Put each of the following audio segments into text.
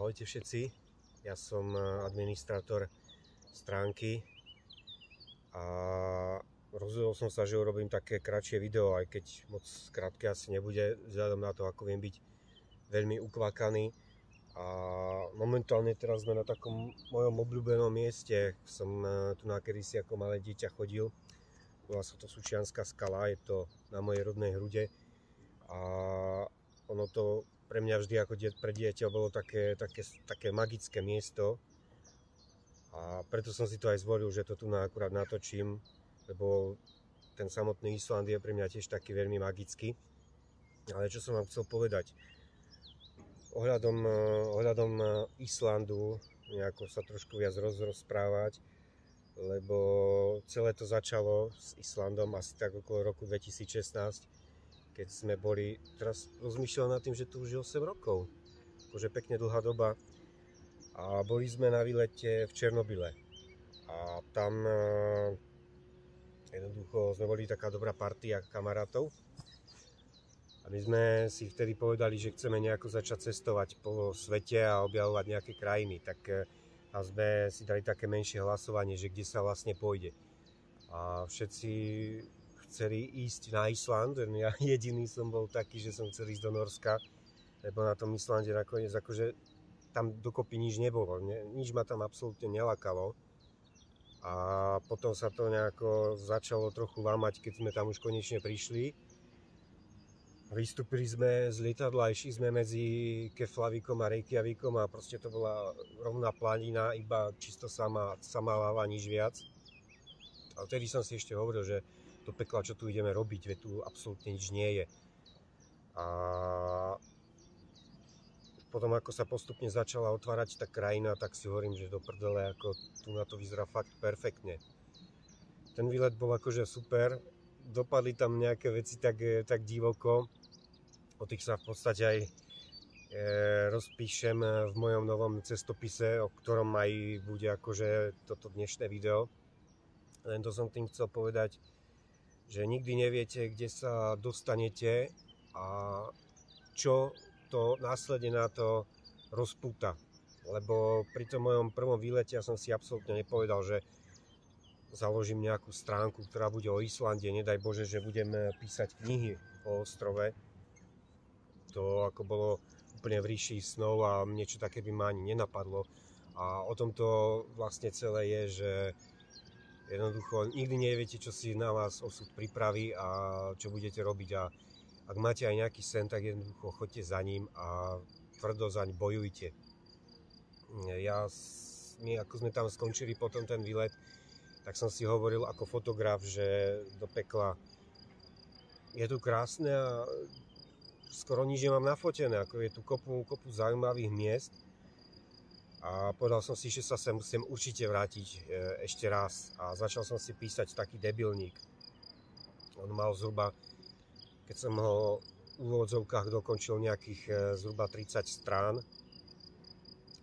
Ahojte všetci, ja som administrátor stránky a rozhodol som sa, že urobím také kratšie video, aj keď moc krátke asi nebude, vzhľadom na to, ako viem byť veľmi ukvakaný. A momentálne teraz sme na takom mojom obľúbenom mieste, som tu na kedysi ako malé dieťa chodil, bola sa to Sučianska skala, je to na mojej rodnej Hrude a ono to pre mňa vždy ako pre dieťa bolo také magické miesto a preto som si to aj zvolil, že to tu akurát natočím, lebo ten samotný Island je pre mňa tiež taký veľmi magický. Ale čo som vám chcel povedať ohľadom Islandu, nejako sa trošku viac rozprávať, lebo celé to začalo s Islandom asi tak okolo roku 2016, keď sme boli, teraz rozmýšľal nad tým, že tu už je 8 rokov, akože pekne dlhá doba, a boli sme na výlete v Černobyle a tam jednoducho sme boli taká dobrá partia kamarátov a my sme si vtedy povedali, že chceme nejako začať cestovať po svete a objavovať nejaké krajiny, tak a sme si dali také menšie hlasovanie, že kde sa vlastne pôjde a všetci chceli ísť na Island, ja jediný som bol taký, že som chcel ísť do Norska, lebo na tom Islande nakoniec akože tam dokopy nič nebolo, nič ma tam absolútne nelakalo a potom sa to nejako začalo trochu lámať, keď sme tam už konečne prišli. Vystúpili sme z lietadla, išli sme medzi Keflavíkom a Reykjavíkom a proste to bola rovná planina, iba čisto sama láva, nič viac. A vtedy som si ešte hovoril, že do pekla, čo tu ideme robiť, veď tu absolútne nič nie je. A potom, ako sa postupne začala otvárať tá krajina, tak si hovorím, že do prdele, ako tu na to vyzerá fakt perfektne. Ten výlet bol akože super, dopadli tam nejaké veci tak divoko, o tých sa v podstate aj rozpíšem v mojom novom cestopise, o ktorom aj bude akože toto dnešné video. Len to som tým chcel povedať, že nikdy neviete, kde sa dostanete a čo to následne na to rozpúta. Lebo pri tom mojom prvom výlete ja som si absolútne nepovedal, že založím nejakú stránku, ktorá bude o Islande. Nedaj Bože, že budem písať knihy o ostrove. To ako bolo úplne v ríši snov a niečo také by ma ani nenapadlo. A o tomto vlastne celé je, že jednoducho nikdy neviete, čo si na vás osud pripraví a čo budete robiť, a ak máte aj nejaký sen, tak jednoducho choďte za ním a tvrdo zaň bojujte. My ako sme tam skončili potom ten výlet, tak som si hovoril ako fotograf, že do pekla je tu krásne a skoro nič nemám nafotené, ako je tu kopu zaujímavých miest. A povedal som si, že sa sem musím určite vrátiť ešte raz. A začal som si písať taký debilník. On mal zhruba, keď som ho v úvodzovkách dokončil, nejakých zhruba 30 strán.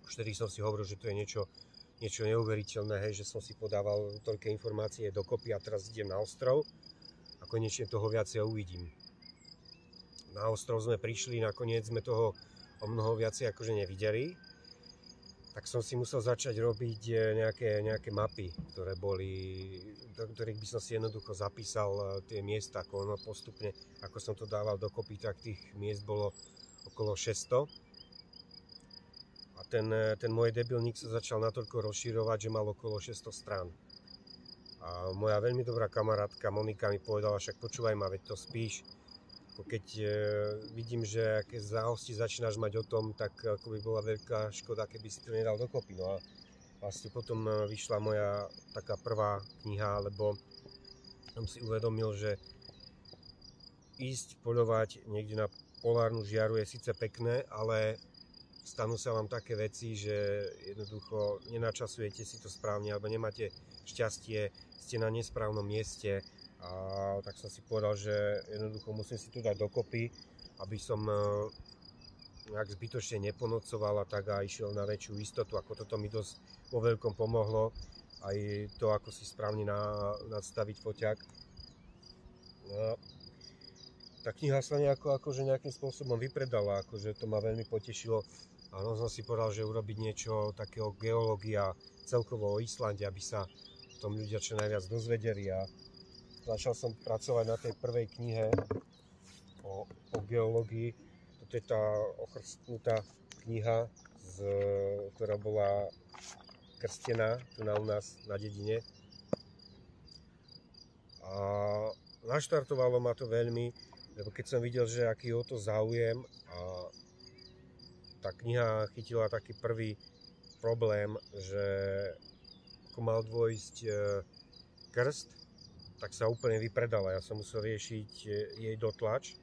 Už vtedy som si hovoril, že to je niečo neuveriteľné, že som si podával toľké informácie dokopy a teraz idem na ostrov a konečne toho viacej uvidím. Na ostrov sme prišli, nakoniec sme toho o mnoho viacej akože nevideli. Tak som si musel začať robiť nejaké mapy, do ktorých by som si jednoducho zapísal tie miesta, ako ono postupne, ako som to dával dokopy, tak tých miest bolo okolo 600. A ten môj debilník sa začal natoľko rozširovať, že mal okolo 600 strán. A moja veľmi dobrá kamarátka Monika mi povedala, však počúvaj ma, veď to spíš. Keď vidím, že aké záhosti začínaš mať o tom, tak ako by bola veľká škoda, keby si to nedal dokopy. No a vlastne potom vyšla moja taká prvá kniha, lebo som si uvedomil, že ísť poľovať niekde na polárnu žiaru je síce pekné, ale stanú sa vám také veci, že jednoducho nenačasujete si to správne alebo nemáte šťastie, ste na nesprávnom mieste. A tak som si povedal, že jednoducho musím si to dať dokopy, aby som nejak zbytočne neponocoval a tak a išiel na väčšiu istotu. Ako toto mi dosť vo veľkom pomohlo, aj to, ako si správne nadstaviť foťák. No, tá kniha sa akože nejakým spôsobom vypredala, akože to ma veľmi potešilo. A no som si povedal, že urobiť niečo takého geológia celkovo o Islande, aby sa v tom ľudia čo najviac dozvedeli. A začal som pracovať na tej prvej knihe o geológii. Toto je tá ochrstnutá kniha, ktorá bola krstená tu u nás na dedine. A naštartovalo ma to veľmi, lebo keď som videl, že aký je o to záujem a tá kniha chytila taký prvý problém, že ako mal dôjsť krst, tak sa úplne vypredala. Ja som musel riešiť jej dotlač.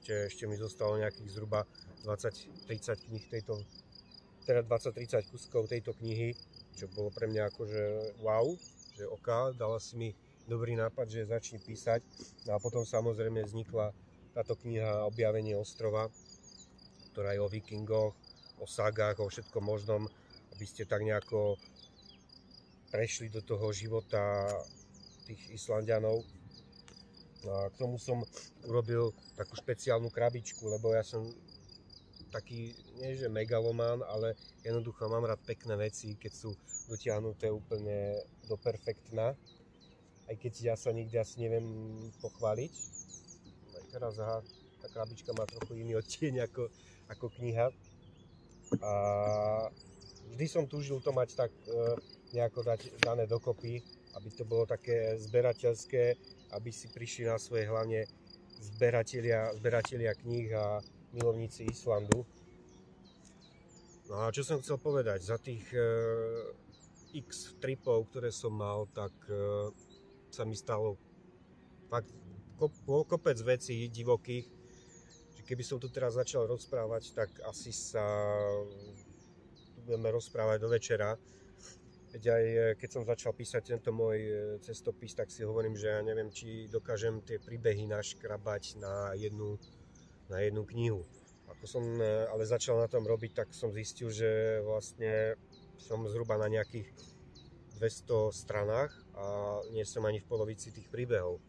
Ešte mi zostalo nejakých zhruba 20-30 kníh teda 20-30 kuskov tejto knihy, čo bolo pre mňa akože wow, že dala si mi dobrý nápad, že začni písať. No a potom samozrejme vznikla táto kniha Objavenie ostrova, ktorá je o vikingoch, o sagách, o všetkom možnom, aby ste tak nejako prešli do toho života tých Islanďanov. A k tomu som urobil takú špeciálnu krabičku, lebo ja som taký, nie že megalomán, ale jednoducho mám rád pekné veci, keď sú dotiahnuté úplne do perfektna. Aj keď ja sa nikdy asi neviem pochváliť. Aj teraz tá krabička má trochu iný odtieň ako kniha. A vždy som túžil to mať tak nejako dané dokopy, aby to bolo také zberateľské, aby si prišli na svoje hlavne zberatelia kníh a milovníci Islandu. No a čo som chcel povedať, za tých x tripov, ktoré som mal, tak sa mi stalo fakt kopec vecí divokých, že keby som tu teraz začal rozprávať, tak asi sa budeme rozprávať do večera. Veď aj keď som začal písať tento môj cestopis, tak si hovorím, že ja neviem, či dokážem tie príbehy naškrabať na jednu knihu. Ako som ale začal na tom robiť, tak som zistil, že vlastne som zhruba na nejakých 200 stranách a nie som ani v polovici tých príbehov.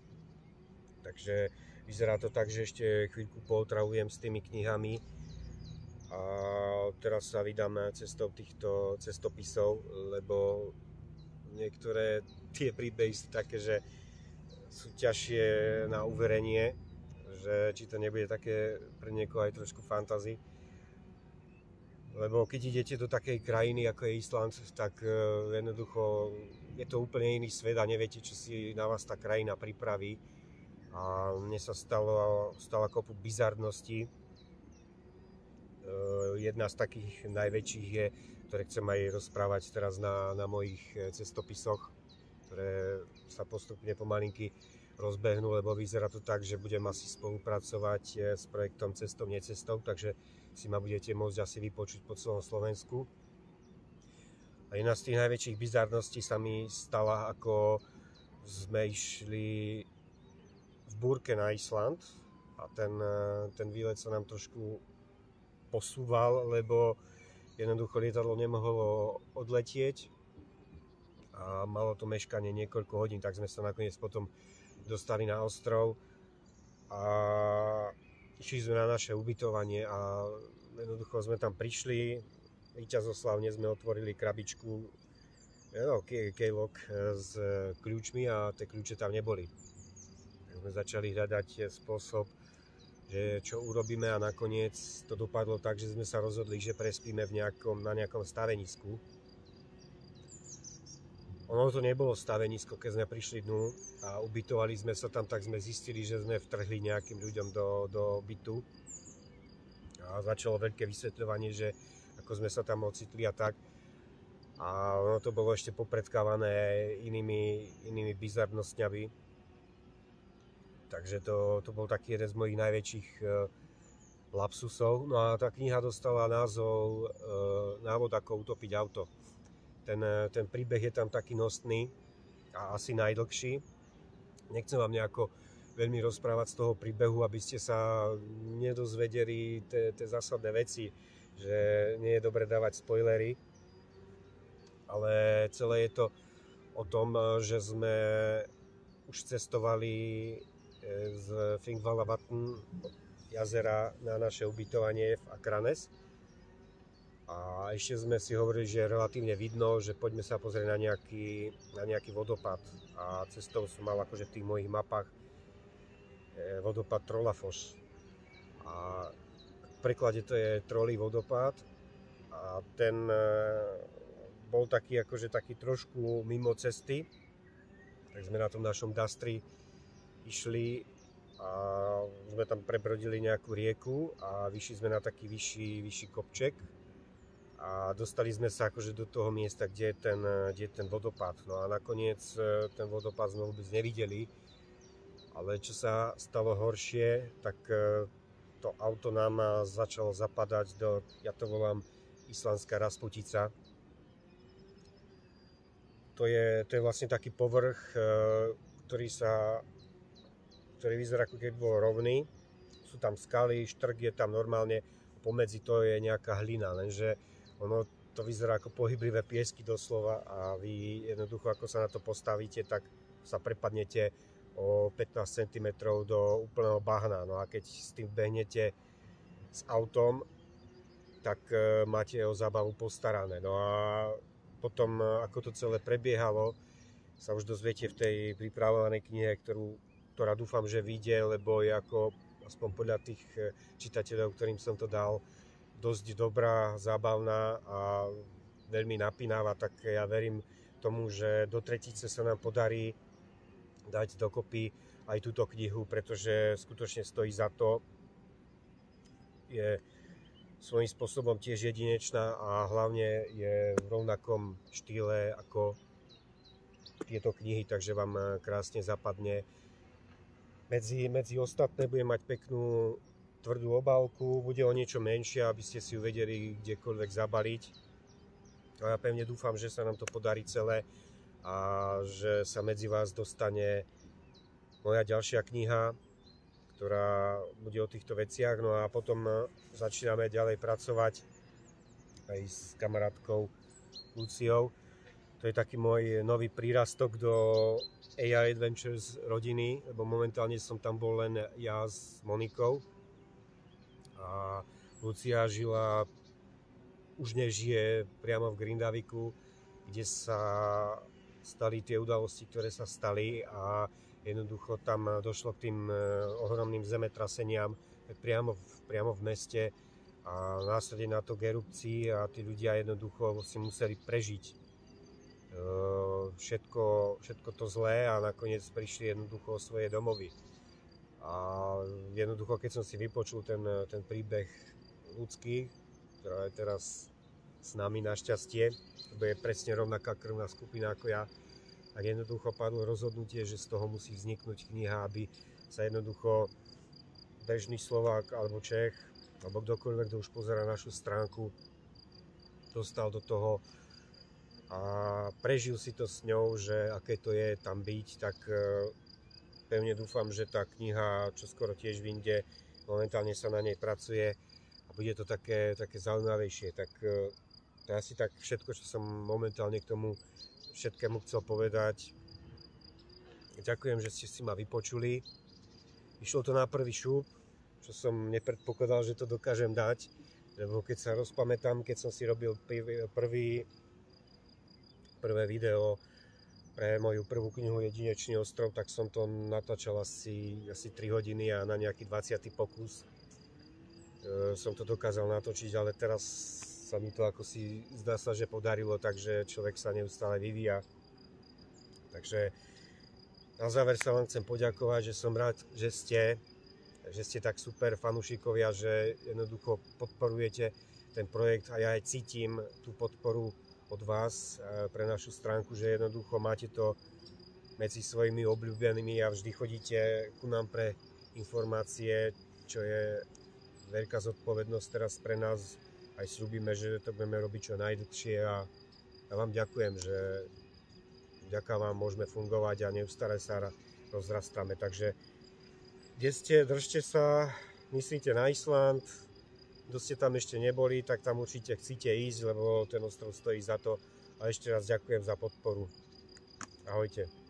Takže vyzerá to tak, že ešte chvíľku pootravujem s tými knihami a teraz sa vydám cestou týchto cestopisov, lebo niektoré tie príbehy sú také, že sú ťažšie na uverenie, že či to nebude také pre niekoho aj trošku fantasy. Lebo keď idete do takej krajiny ako je Island, tak jednoducho je to úplne iný svet a neviete, čo si na vás tá krajina pripraví. A mne sa stala kopu bizarností. Jedna z takých najväčších je, ktoré chcem aj rozprávať teraz na mojich cestopisoch, ktoré sa postupne pomalinky rozbehnú, lebo vyzerá to tak, že budem asi spolupracovať s projektom Cestou, necestou, takže si ma budete môcť asi vypočuť po celom Slovensku. A jedna z tých najväčších bizarností sa mi stala, ako sme išli v búrke na Island a ten výlet sa nám trošku posúval, lebo jednoducho lietadlo nemohlo odletieť a malo to meškanie niekoľko hodín, tak sme sa nakoniec potom dostali na ostrov a išli sme na naše ubytovanie a jednoducho sme tam prišli, víťazoslavne sme otvorili krabičku, kejlok s kľúčmi a tie kľúče tam neboli. Tak sme začali hľadať spôsob, že čo urobíme a nakoniec to dopadlo tak, že sme sa rozhodli, že prespíme na nejakom stavenisku. Ono to nebolo stavenisko, keď sme prišli dnu a ubytovali sme sa tam, tak sme zistili, že sme vtrhli nejakým ľuďom do bytu. A začalo veľké vysvetľovanie, že ako sme sa tam ocitli a tak. A ono to bolo ešte popredkávané inými bizarnosťami. Takže to bol taký jeden z mojich najväčších lapsusov. No a tá kniha dostala názov Návod, ako utopiť auto. Ten príbeh je tam taký nosný a asi najdlhší. Nechcem vám nejako veľmi rozprávať z toho príbehu, aby ste sa nedozvedeli tie zásadné veci, že nie je dobre dávať spoilery, ale celé je to o tom, že sme už cestovali z Thingvallavatn jazera na naše ubytovanie v Akranes A ešte sme si hovorili, že je relatívne vidno, že poďme sa pozrieť na nejaký vodopád. A cestou som mal akože v tých mojich mapách vodopád Trollafoss. A v preklade to je trolí vodopád. A ten bol taký akože taký trošku mimo cesty. Tak sme na tom našom Dastri išli a sme tam prebrodili nejakú rieku a vyšli sme na taký vyšší kopček a dostali sme sa akože do toho miesta, kde je ten vodopád. No a nakoniec ten vodopád sme vôbec nevideli, ale čo sa stalo horšie, tak to auto nám začalo zapadať do, ja to volám islandská Rasputica. To je vlastne taký povrch, ktorý vyzerá ako keby bol rovný. Sú tam skaly, štrk je tam normálne, pomedzi to je nejaká hlina, lenže ono to vyzerá ako pohyblivé piesky doslova a vy jednoducho ako sa na to postavíte, tak sa prepadnete o 15 cm do úplného bahna. No a keď s tým behnete s autom, tak máte o zábavu postarané. No a potom, ako to celé prebiehalo, sa už dozviete v tej pripravovanej knihe, ktorá dúfam, že vyjde, lebo je ako, aspoň podľa tých čitateľov, ktorým som to dal, dosť dobrá, zábavná a veľmi napínavá, tak ja verím tomu, že do tretice sa nám podarí dať dokopy aj túto knihu, pretože skutočne stojí za to. Je svojím spôsobom tiež jedinečná a hlavne je v rovnakom štýle ako tieto knihy, takže vám krásne zapadne. Medzi ostatné bude mať peknú tvrdú obálku, bude o niečo menšia, aby ste si ju vedeli kdekoľvek zabaliť. A ja pevne dúfam, že sa nám to podarí celé a že sa medzi vás dostane moja ďalšia kniha, ktorá bude o týchto veciach. No a potom začíname ďalej pracovať aj s kamarátkou Luciou. To je taký môj nový prírastok do AI Adventures rodiny, lebo momentálne som tam bol len ja s Monikou. A Lucia už nežije priamo v Grindaviku, kde sa stali tie udalosti, ktoré sa stali a jednoducho tam došlo k tým ohromným zemetraseniam priamo v meste a následne na to k erupcii a tí ľudia jednoducho si museli prežiť všetko to zlé a nakoniec prišli jednoducho o svoje domovy. A jednoducho, keď som si vypočul ten príbeh ľudský, ktorá je teraz s nami našťastie, lebo je presne rovnaká krvná skupina ako ja, tak jednoducho padlo rozhodnutie, že z toho musí vzniknúť kniha, aby sa jednoducho bežný Slovák alebo Čech, alebo kdokoľvek, kto už pozerá našu stránku, dostal do toho a prežil si to s ňou, že aké to je tam byť, tak pevne dúfam, že tá kniha čoskoro tiež vyjde, momentálne sa na nej pracuje a bude to také zaujímavejšie. Tak to je asi tak všetko, čo som momentálne k tomu všetkému chcel povedať. Ďakujem, že ste si ma vypočuli. Išlo to na prvý šup, čo som nepredpokladal, že to dokážem dať, lebo keď sa rozpamätám, keď som si robil prvé video pre moju prvú knihu Jedinečný ostrov, tak som to natáčal asi 3 hodiny a na nejaký 20. pokus som to dokázal natočiť, ale teraz sa mi to ako si zdá sa, že podarilo, takže človek sa neustále vyvíja. Takže na záver sa vám chcem poďakovať, že som rád, že ste tak super fanúšikovia, že jednoducho podporujete ten projekt a ja aj cítim tú podporu od vás pre našu stránku, že jednoducho máte to medzi svojimi obľúbenými a vždy chodíte ku nám pre informácie, čo je veľká zodpovednosť teraz pre nás. Aj sľubíme, že to budeme robiť čo najdlhšie a ja vám ďakujem, že vďaka vám môžeme fungovať a neustále sa rozrastáme. Takže kde ste, držte sa, myslíte na Island, kto ste tam ešte neboli, tak tam určite chcete ísť, lebo ten ostrov stojí za to. A ešte raz ďakujem za podporu. Ahojte.